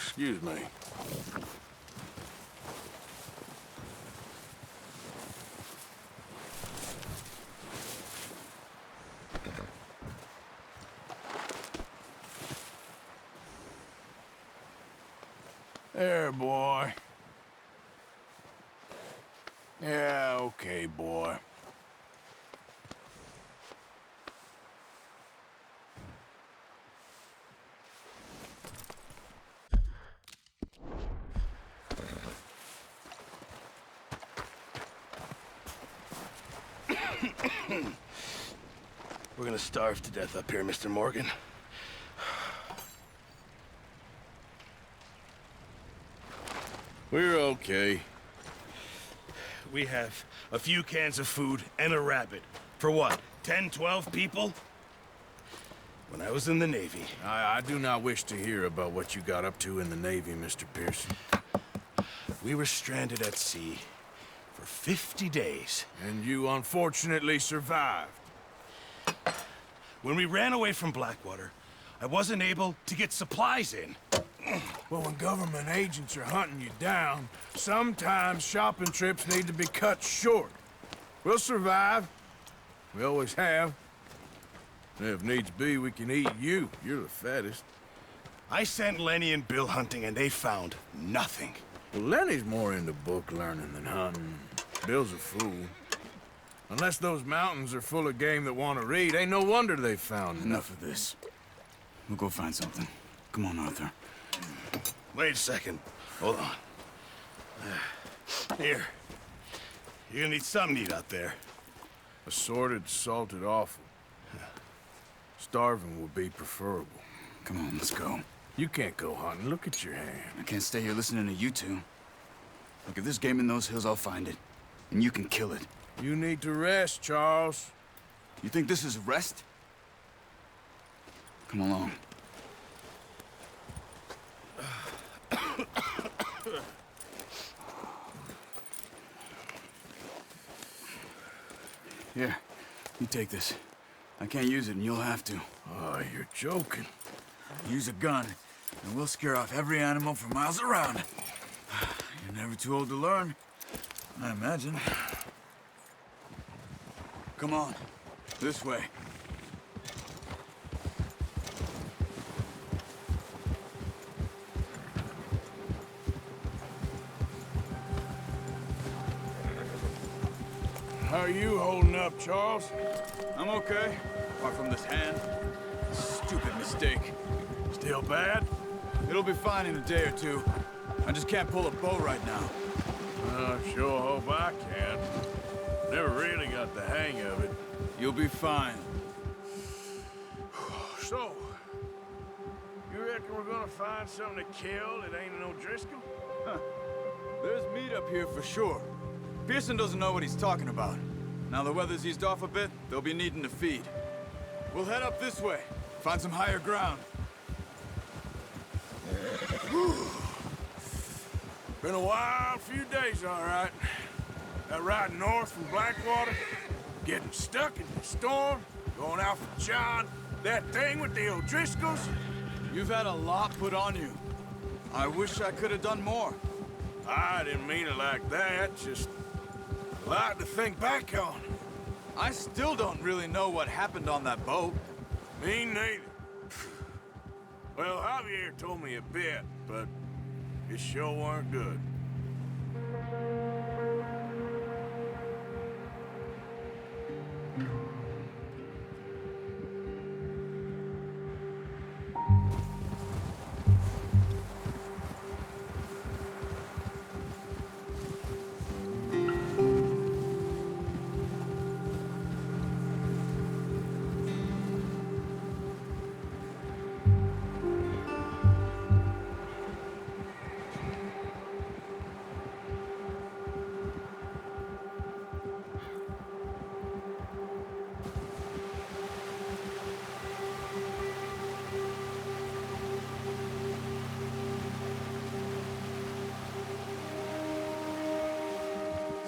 Excuse me. There, boy. Yeah, okay, boy. We're gonna starve to death up here, Mr. Morgan. We're okay. We have a few cans of food and a rabbit. For what, 10, 12 people? When I was in the Navy... I do not wish to hear about what you got up to in the Navy, Mr. Pearson. We were stranded at sea for 50 days. And you unfortunately survived. When we ran away from Blackwater, I wasn't able to get supplies in. Well, when government agents are hunting you down, sometimes shopping trips need to be cut short. We'll survive. We always have. And if needs be, we can eat you. You're the fattest. I sent Lenny and Bill hunting, and they found nothing. Well, Lenny's more into book learning than hunting. Bill's a fool. Unless those mountains are full of game that want to read, ain't no wonder they found Enough of this. We'll go find something. Come on, Arthur. Wait a second. Hold on. Here. You're gonna need something to eat out there. Assorted, salted offal. Starving would be preferable. Come on, let's go. You can't go hunting. Look at your hand. I can't stay here listening to you two. Look, if there's game in those hills, I'll find it. And you can kill it. You need to rest, Charles. You think this is rest? Come along. Here, you take this. I can't use it, and you'll have to. Oh, you're joking. Use a gun, and we'll scare off every animal for miles around. You're never too old to learn, I imagine. Come on, this way. How are you holding up, Charles? I'm okay, apart from this hand. Stupid mistake. Still bad? It'll be fine in a day or two. I just can't pull a bow right now. I sure hope I can. Never really got the hang of it. You'll be fine. So, you reckon we're gonna find something to kill that ain't no Driscoll? Huh. There's meat up here for sure. Pearson doesn't know what he's talking about. Now the weather's eased off a bit, they'll be needing to feed. We'll head up this way, find some higher ground. Been a wild few days, all right. That ride north from Blackwater, getting stuck in the storm, going out for John, that thing with the O'Driscolls. You've had a lot put on you. I wish I could have done more. I didn't mean it like that, just a lot to think back on. I still don't really know what happened on that boat. Me neither. Well, Javier told me a bit, but it sure weren't good.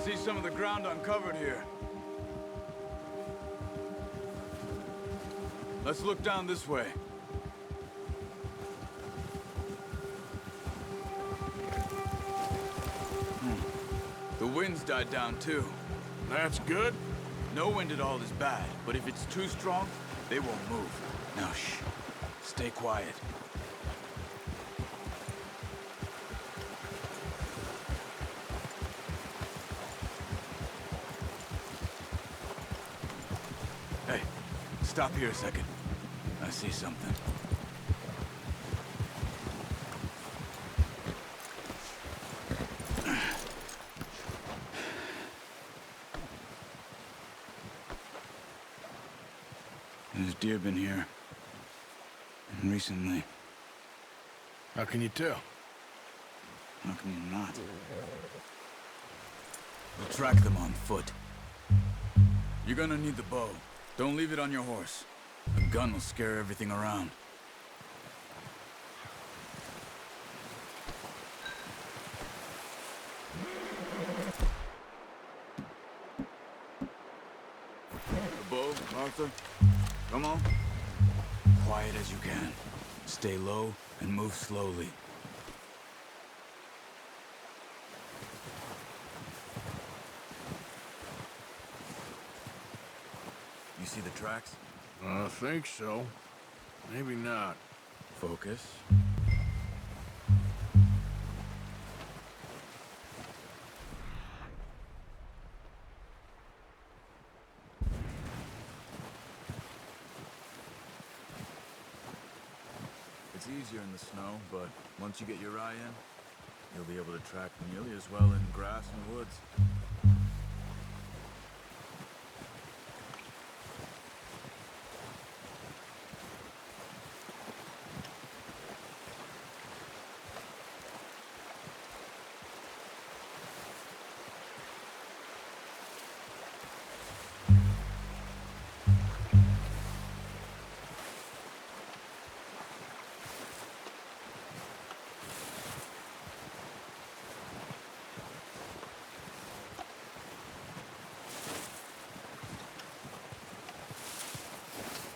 See some of the ground uncovered here. Let's look down this way. wind's died down too. That's good. No wind at all is bad, but if it's too strong, they won't move. Now shh. Stay quiet. Hey, stop here a second. I see something. There's deer been here. And recently. How can you tell? How can you not? We'll track them on foot. You're gonna need the bow. Don't leave it on your horse. A gun will scare everything around. The bow, Arthur. Come on. Quiet as you can. Stay low and move slowly. You see the tracks? I think so. Maybe not. Focus. It's easier in the snow, but once you get your eye in, you'll be able to track nearly as well in grass and woods.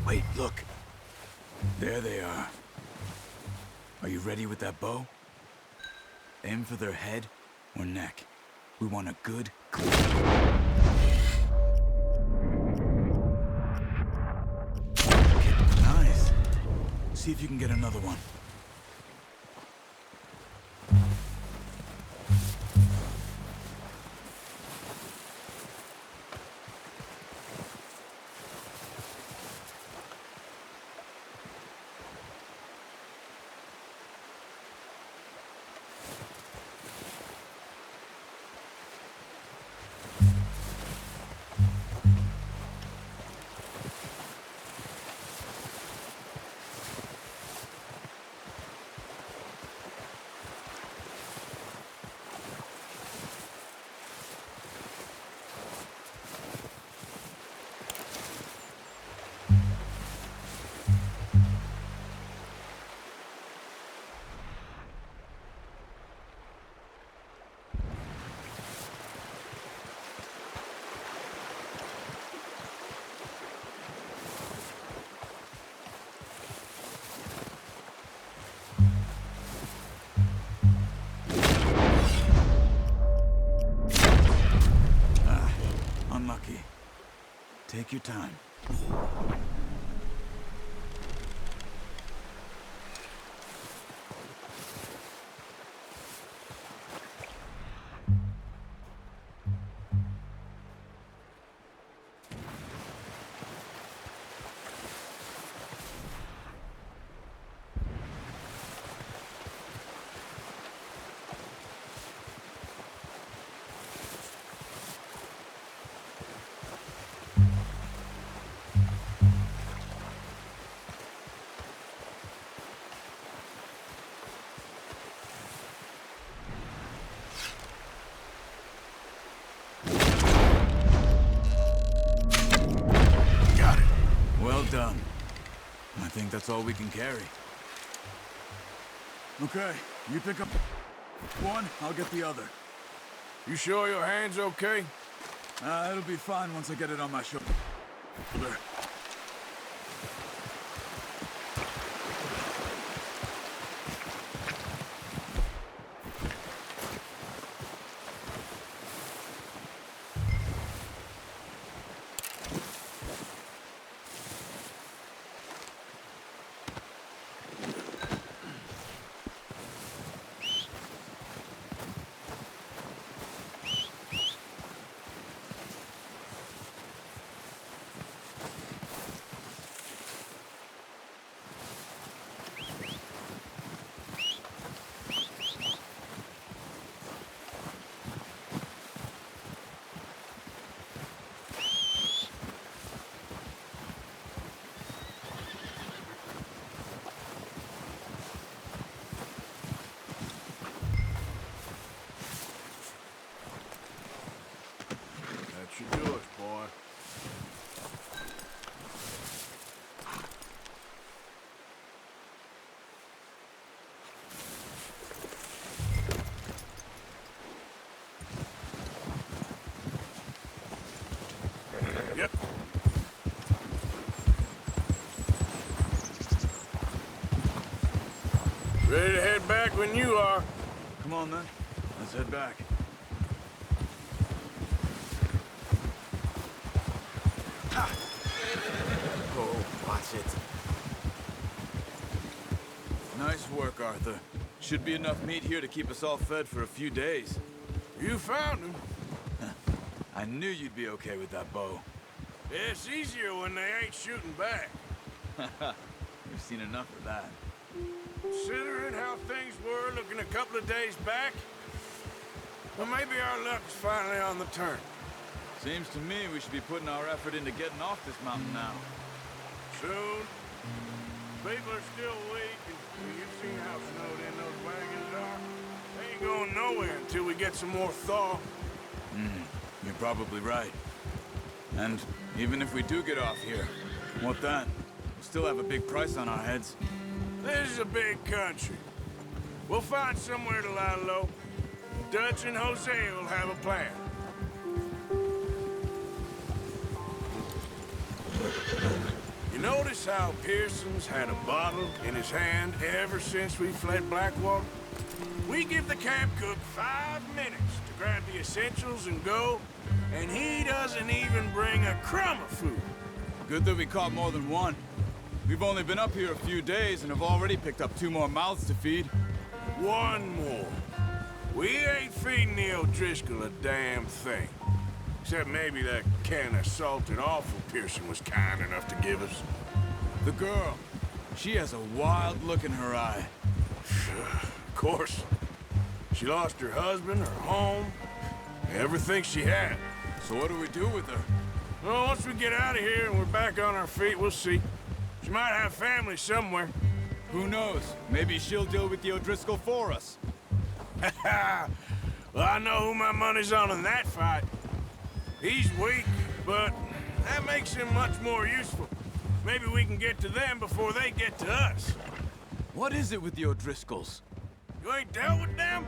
Wait, look. There they are. Are you ready with that bow? Aim for their head or neck. We want a good, clean... Nice. See if you can get another one. Unlucky. Take your time. Well done. I think that's all we can carry. Okay, you pick up one, I'll get the other. You sure your hand's okay? It'll be fine once I get it on my shoulder. back when you are. Come on, then. Let's head back. Ha! Oh, watch it. Nice work, Arthur. Should be enough meat here to keep us all fed for a few days. You found him. I knew you'd be okay with that bow. It's easier when they ain't shooting back. We've seen enough of that. Considering how things were looking a couple of days back, well, maybe our luck's finally on the turn. Seems to me we should be putting our effort into getting off this mountain now. Soon. People are still weak, and you've seen how snowed in those wagons are. They ain't going nowhere until we get some more thaw. You're probably right. And even if we do get off here, what then? We'll still have a big price on our heads. This is a big country. We'll find somewhere to lie low. Dutch and Jose will have a plan. You notice how Pearson's had a bottle in his hand ever since we fled Blackwater? We give the camp cook 5 minutes to grab the essentials and go, and he doesn't even bring a crumb of food. Good that we caught more than one. We've only been up here a few days and have already picked up 2 more mouths to feed. One more. We ain't feeding the O'Driscoll a damn thing. Except maybe that can of salted offal Pearson was kind enough to give us. The girl, she has a wild look in her eye. Of course. She lost her husband, her home, everything she had. So what do we do with her? Well, once we get out of here and we're back on our feet, we'll see. She might have family somewhere. Who knows? Maybe she'll deal with the O'Driscoll for us. Well, I know who my money's on in that fight. He's weak, but that makes him much more useful. Maybe we can get to them before they get to us. What is it with the O'Driscolls? You ain't dealt with them?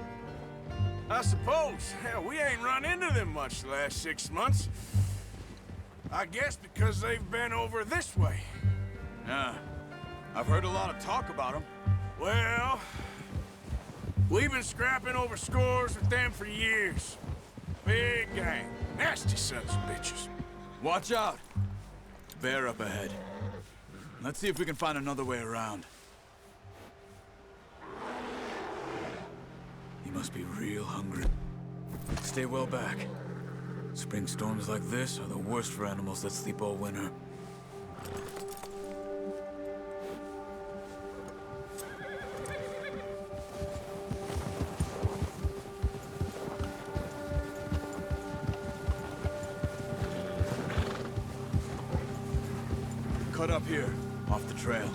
I suppose. Hell, we ain't run into them much the last 6 months. I guess because they've been over this way. Yeah, I've heard a lot of talk about them. Well, we've been scrapping over scores with them for years. Big gang. Nasty sons of bitches. Watch out! Bear up ahead. Let's see if we can find another way around. He must be real hungry. Stay well back. Spring storms like this are the worst for animals that sleep all winter. Cut up here, off the trail.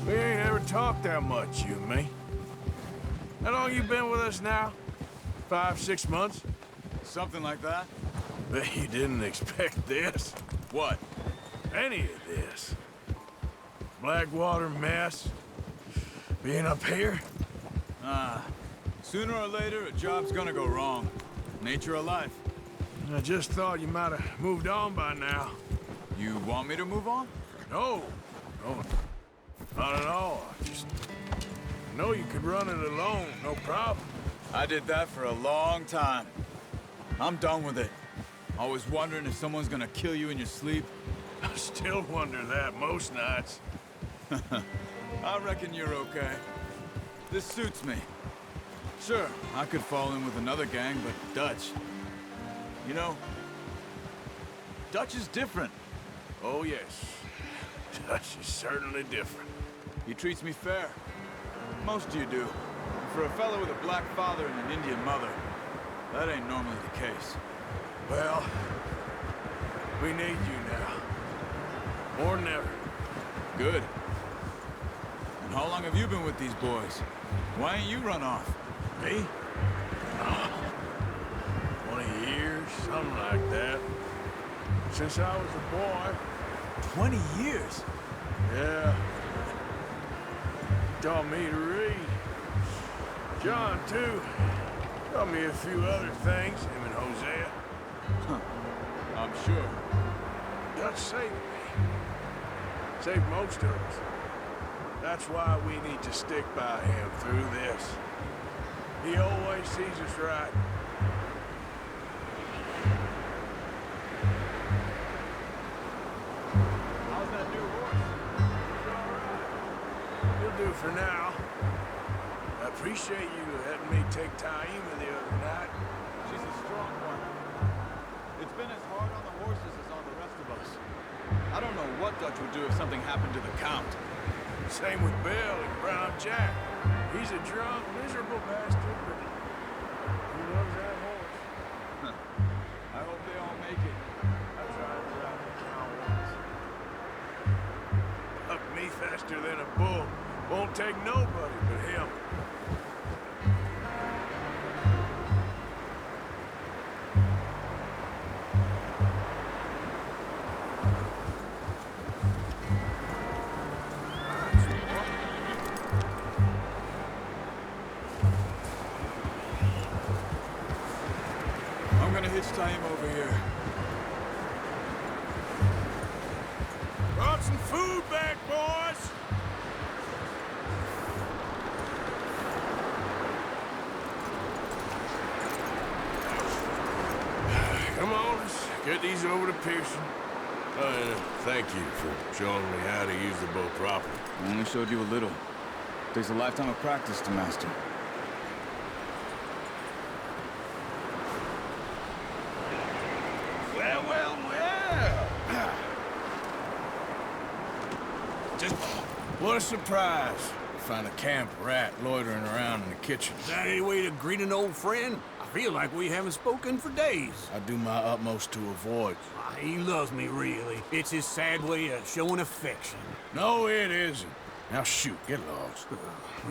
We ain't ever talked that much, you and me. How long you been with us now? 5, 6 months? Something like that? Bet you didn't expect this. What? Any of this. Blackwater mess. Being up here. Sooner or later, a job's gonna go wrong. Nature of life. I just thought you might have moved on by now. You want me to move on? No. No. Not at all. I know you could run it alone, no problem. I did that for a long time. I'm done with it. Always wondering if someone's gonna kill you in your sleep. I still wonder that most nights. I reckon you're okay. This suits me. Sure, I could fall in with another gang, but Dutch... You know, Dutch is different. Oh, yes. Dutch is certainly different. He treats me fair. Most of you do. And for a fellow with a black father and an Indian mother, that ain't normally the case. Well, we need you now. More than ever. Good. And how long have you been with these boys? Why ain't you run off? Me? 20 years, something like that. Since I was a boy. 20 years? Yeah. Taught me to read. John, too. Taught me a few other things, him and Hosea. I'm sure. Dutch saved me. Saved most of us. That's why we need to stick by him through this. He always sees us right. How's that new horse? He'll do for now. I appreciate you letting me take Taima the other night. She's a strong one. It's been as hard on the horses as on the rest of us. I don't know what Dutch would do if something happened to the Count. Same with Bill and Brown Jack. He's a drunk, miserable bastard, but he loves that horse. I hope they all make it. I tried to ride the cow once. Up me faster than a bull. Won't take nobody but him. I'm gonna hitch Taima over here. Brought some food back, boys! Come on, let's get these over to Pearson. And thank you for showing me how to use the bow properly. I only showed you a little. Takes a lifetime of practice to master. Well. Just What a surprise. Find a camp rat loitering around in the kitchen. Is that any way to greet an old friend? I feel like we haven't spoken for days. I do my utmost to avoid. He loves me, really. It's his sad way of showing affection. No, it isn't. Now shoot, get lost.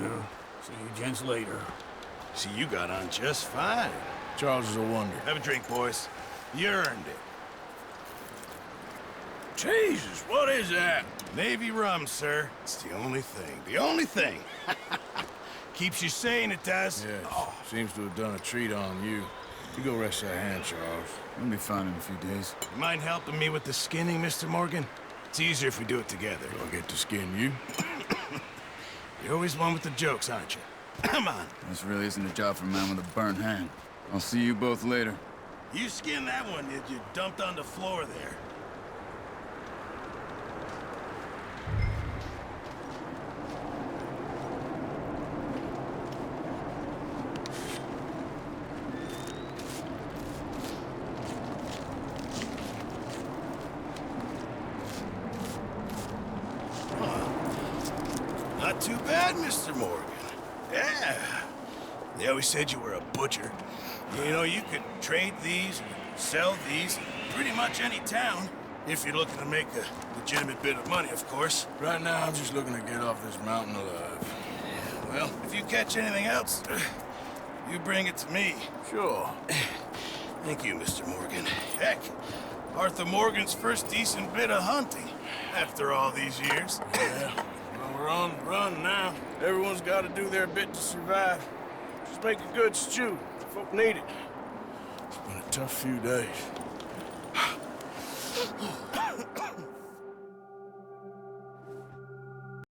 Well, see you gents later. see, you got on just fine. Charles is a wonder. Have a drink, boys. You earned it. Jesus, what is that? Navy rum, sir. It's the only thing. The only thing. Keeps you sane, it does. Yes, seems to have done a treat on you. You go rest that hand, Charles. We'll be fine in a few days. You mind helping me with the skinning, Mr. Morgan? It's easier if we do it together. Do I get to skin you? You're always one with the jokes, aren't you? Come on. This really isn't a job for a man with a burnt hand. I'll see you both later. You skinned that one that you dumped on the floor there. Not too bad, Mr. Morgan. Yeah. They always said you were a butcher. You know, you could trade these, sell these, in pretty much any town, if you're looking to make a legitimate bit of money, of course. Right now, I'm just looking to get off this mountain alive. Well, if you catch anything else, you bring it to me. Sure. Thank you, Mr. Morgan. Heck, Arthur Morgan's first decent bit of hunting, after all these years. Yeah. Well, we're on the run now. Everyone's got to do their bit to survive. Just make a good stew. Folk need it. It's been a tough few days.